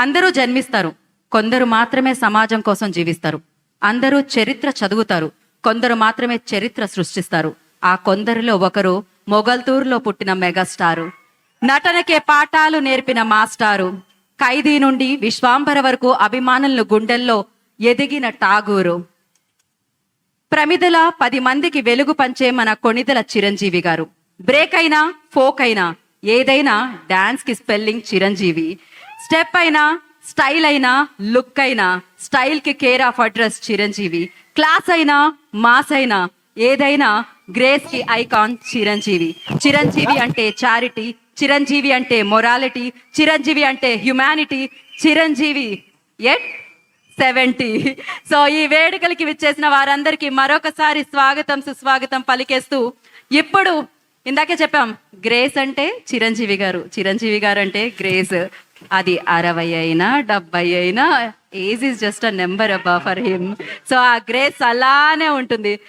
అందరూ జన్మిస్తారు, కొందరు మాత్రమే సమాజం కోసం జీవిస్తారు. అందరూ చరిత్ర చదువుతారు, కొందరు మాత్రమే చరిత్ర సృష్టిస్తారు. ఆ కొందరిలో ఒకరు మొగల్తూరులో పుట్టిన మెగాస్టారు, నటనకే పాఠాలు నేర్పిన మాస్టారు, ఖైదీ నుండి విశ్వాంబర వరకు అభిమానులను గుండెల్లో ఎదిగిన ఠాగూరు, ప్రమిదల 10 మందికి వెలుగు పంచే మన కొణిదెల చిరంజీవి గారు. బ్రేక్ అయినా ఫోక్ అయినా ఏదైనా డాన్స్ కి స్పెల్లింగ్ చిరంజీవి, స్టెప్ అయినా స్టైల్ అయినా లుక్ అయినా స్టైల్ కి care of address Chiranjeevi, class అయినా మాస్ అయినా ఏదైనా గ్రేస్ కి ఐకాన్ చిరంజీవి. చిరంజీవి అంటే చారిటీ, చిరంజీవి అంటే మొరాలిటీ, చిరంజీవి అంటే హ్యుమానిటీ, చిరంజీవి ఎట్ 70. సో ఈ వేడుకలకి విచ్చేసిన వారందరికీ మరొకసారి స్వాగతం సుస్వాగతం పలికేస్తూ, ఇప్పుడు ఇందాకే చెప్పాం గ్రేస్ అంటే చిరంజీవి గారు, చిరంజీవి గారు అంటే గ్రేస్. అది 60 అయినా 70 అయినా age is just a number అబ్బా ఫర్ హిమ్. సో ఆ గ్రేస్ అలానే ఉంటుంది.